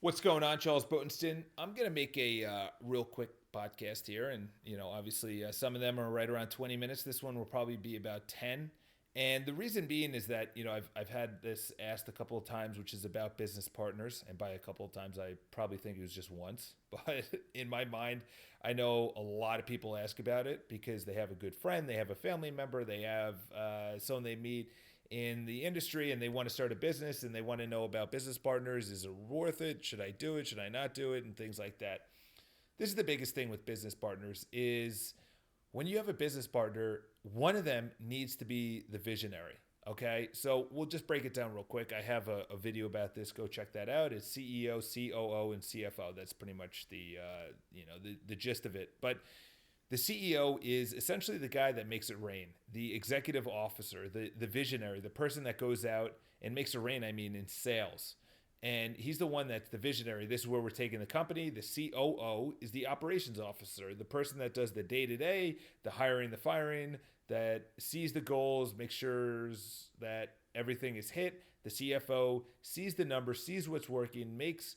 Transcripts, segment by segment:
What's going on, Charles Botensten? I'm going to make a real quick podcast here. And, obviously some of them are right around 20 minutes. This one will probably be about 10. And the reason being is that, I've had this asked a couple of times, which is about business partners. And by a couple of times, I probably think it was just once. But in my mind, I know a lot of people ask about it because they have a good friend, they have a family member, they have someone they meet in the industry and they want to start a business and they want to know about business partners. Is it worth it? Should I do it? Should I not do it? And things like that. This is the biggest thing with business partners is when you have a business partner, one of them needs to be the visionary. Okay, so we'll just break it down real quick. I have a video about this. Go check that out. It's CEO, COO, and CFO. That's pretty much the gist of it. But the CEO is essentially the guy that makes it rain, the executive officer, the visionary, the person that goes out and makes it rain, I mean, in sales. And he's the one that's the visionary. This is where we're taking the company. The COO is the operations officer, the person that does the day to day, the hiring, the firing, that sees the goals, makes sure that everything is hit. The CFO sees the numbers, sees what's working, makes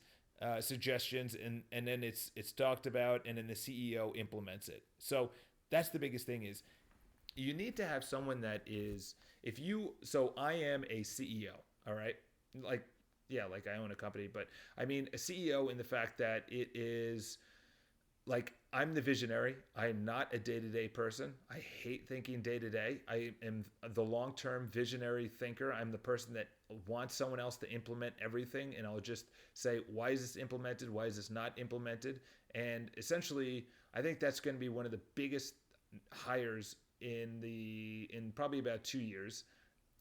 suggestions, and then it's talked about, and then the CEO implements it. So that's the biggest thing is you need to have someone that is if you so I am a CEO, all right? Like yeah, like I own a company, but I mean a CEO in the fact that it is like I'm the visionary. I am not a day-to-day person. I hate thinking day-to-day. I am the long-term visionary thinker. I'm the person that wants someone else to implement everything, and I'll just say, why is this implemented? Why is this not implemented? And essentially, I think that's going to be one of the biggest hires in probably about 2 years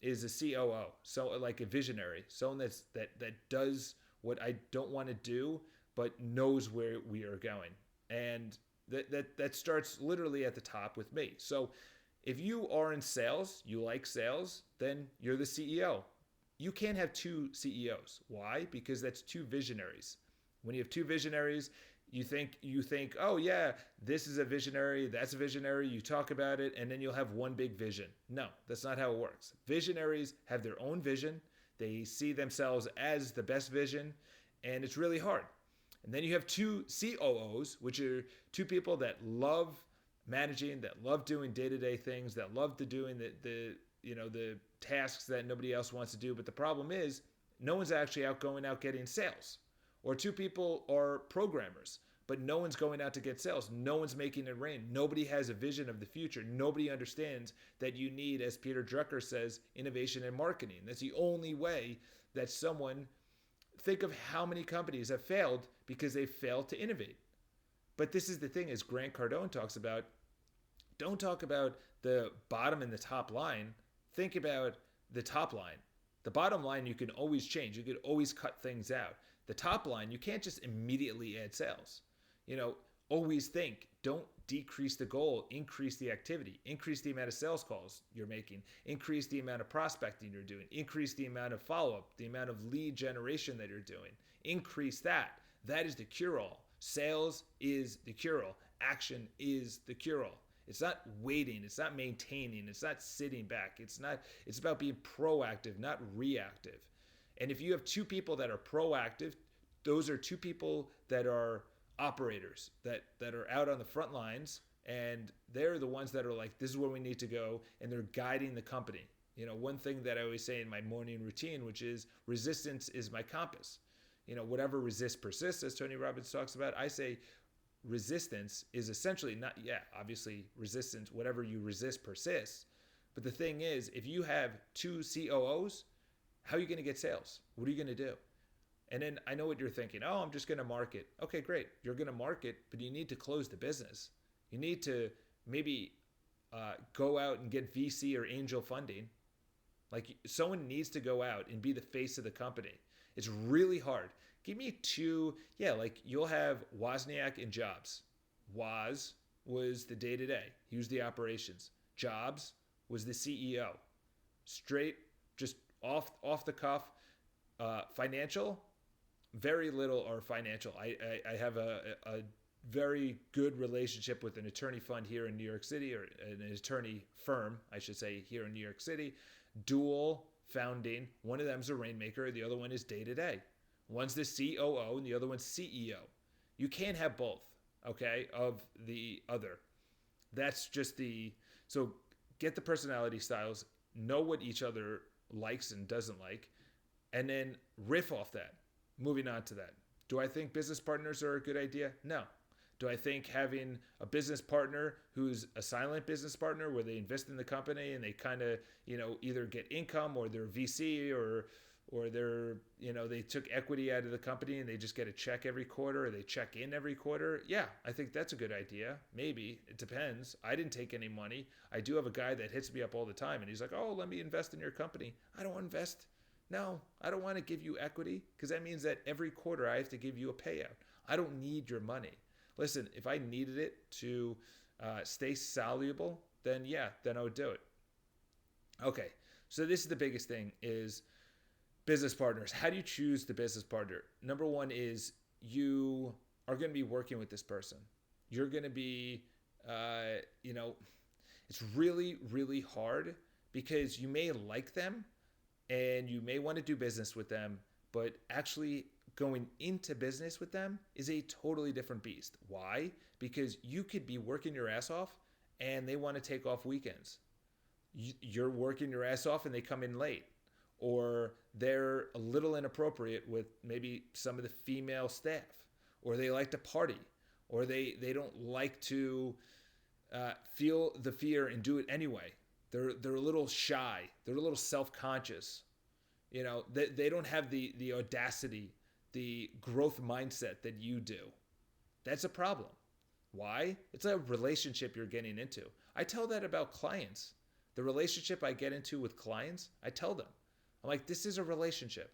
is a COO. So like a visionary, someone that does what I don't want to do, but knows where we are going. And that starts literally at the top with me. So if you are in sales, you like sales, then you're the CEO. You can't have two CEOs. Why? Because that's two visionaries. When you have two visionaries, you think, oh yeah, this is a visionary, that's a visionary, you talk about it, and then you'll have one big vision. No, that's not how it works. Visionaries have their own vision. They see themselves as the best vision, and it's really hard. And then you have two COOs, which are two people that love managing, that love doing day-to-day things, that love to doing the tasks that nobody else wants to do. But the problem is, no one's actually out going out getting sales. Or two people are programmers, but no one's going out to get sales. No one's making it rain. Nobody has a vision of the future. Nobody understands that you need, as Peter Drucker says, innovation and marketing. That's the only way that someone think of how many companies have failed because they failed to innovate. But this is the thing, as Grant Cardone talks about, don't talk about the bottom and the top line. Think about the top line. The bottom line you can always change. You can always cut things out. The top line, you can't just immediately add sales. Always think, don't decrease the goal, increase the activity, increase the amount of sales calls you're making, increase the amount of prospecting you're doing, increase the amount of follow-up, the amount of lead generation that you're doing. Increase that. That is the cure-all. Sales is the cure-all. Action is the cure-all. It's not waiting, it's not maintaining, it's not sitting back. It's about being proactive, not reactive. And if you have two people that are proactive, those are two people that are operators, that are out on the front lines, and they're the ones that are like, this is where we need to go, and they're guiding the company. One thing that I always say in my morning routine, which is resistance is my compass. Whatever resists persists, as Tony Robbins talks about. I say resistance is essentially not, obviously resistance, whatever you resist persists. But the thing is, if you have two COOs, how are you going to get sales? What are you going to do? And then I know what you're thinking. Oh, I'm just going to market. Okay, great. You're going to market, but you need to close the business. You need to maybe go out and get VC or angel funding. Like someone needs to go out and be the face of the company. It's really hard. Give me two, like you'll have Wozniak and Jobs. Woz was the day-to-day. He was the operations. Jobs was the CEO. Straight, just off the cuff, financial, very little are financial. I have a very good relationship with an attorney fund here in New York City, or an attorney firm, I should say, here in New York City. Dual founding. One of them is a rainmaker. The other one is day to day. One's the COO and the other one's CEO. You can't have both, okay, of the other. That's just so get the personality styles, know what each other likes and doesn't like, and then riff off that. Moving on to that. Do I think business partners are a good idea? No. Do I think having a business partner who's a silent business partner where they invest in the company and they kind of, either get income or they're VC or they're, they took equity out of the company and they just get a check every quarter or they check in every quarter? Yeah, I think that's a good idea. Maybe. It depends. I didn't take any money. I do have a guy that hits me up all the time and he's like, "Oh, let me invest in your company." I don't want to invest. No, I don't want to give you equity because that means that every quarter I have to give you a payout. I don't need your money. Listen, if I needed it to stay soluble, then yeah, then I would do it. Okay, so this is the biggest thing is business partners. How do you choose the business partner? Number one is you are going to be working with this person. You're going to be, it's really, really hard because you may like them and you may want to do business with them, but actually going into business with them is a totally different beast. Why? Because you could be working your ass off and they want to take off weekends. You're working your ass off and they come in late. Or they're a little inappropriate with maybe some of the female staff. Or they like to party. Or they don't like to feel the fear and do it anyway. They're a little shy. They're a little self-conscious. They don't have the audacity, the growth mindset that you do. That's a problem. Why? It's a relationship you're getting into. I tell that about clients. The relationship I get into with clients, I tell them. I'm like, this is a relationship.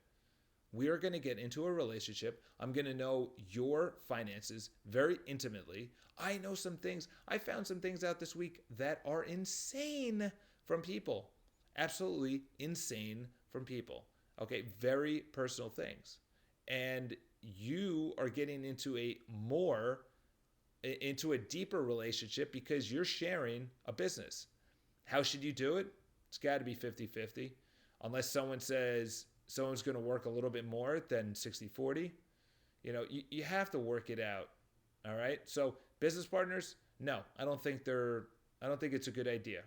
We are going to get into a relationship. I'm going to know your finances very intimately. I know some things. I found some things out this week that are insane from people. Absolutely insane from people. Okay, very personal things. And you are getting into a deeper relationship because you're sharing a business. How should you do it? It's got to be 50-50. Unless someone says someone's going to work a little bit more than 60-40. You have to work it out. All right? So business partners, no, I don't think it's a good idea.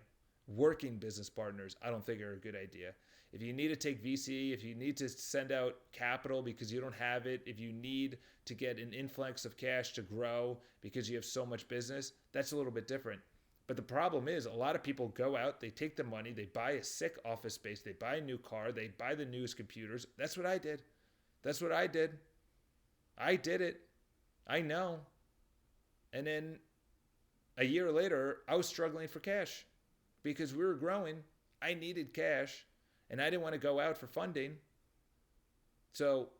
Working business partners, I don't think are a good idea. If you need to take VC, if you need to send out capital because you don't have it, if you need to get an influx of cash to grow because you have so much business, that's a little bit different. But the problem is a lot of people go out, they take the money, they buy a sick office space, they buy a new car, they buy the newest computers. That's what I did. I did it. I know. And then a year later, I was struggling for cash because we were growing. I needed cash and I didn't want to go out for funding. So,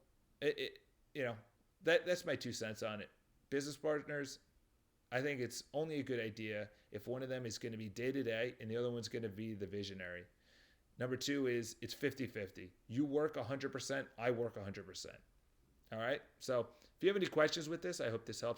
that's my 2 cents on it. Business partners, I think it's only a good idea if one of them is going to be day-to-day and the other one's going to be the visionary. Number 2 is it's 50-50. You work 100%, I work 100%. All right? So if you have any questions with this, I hope this helps.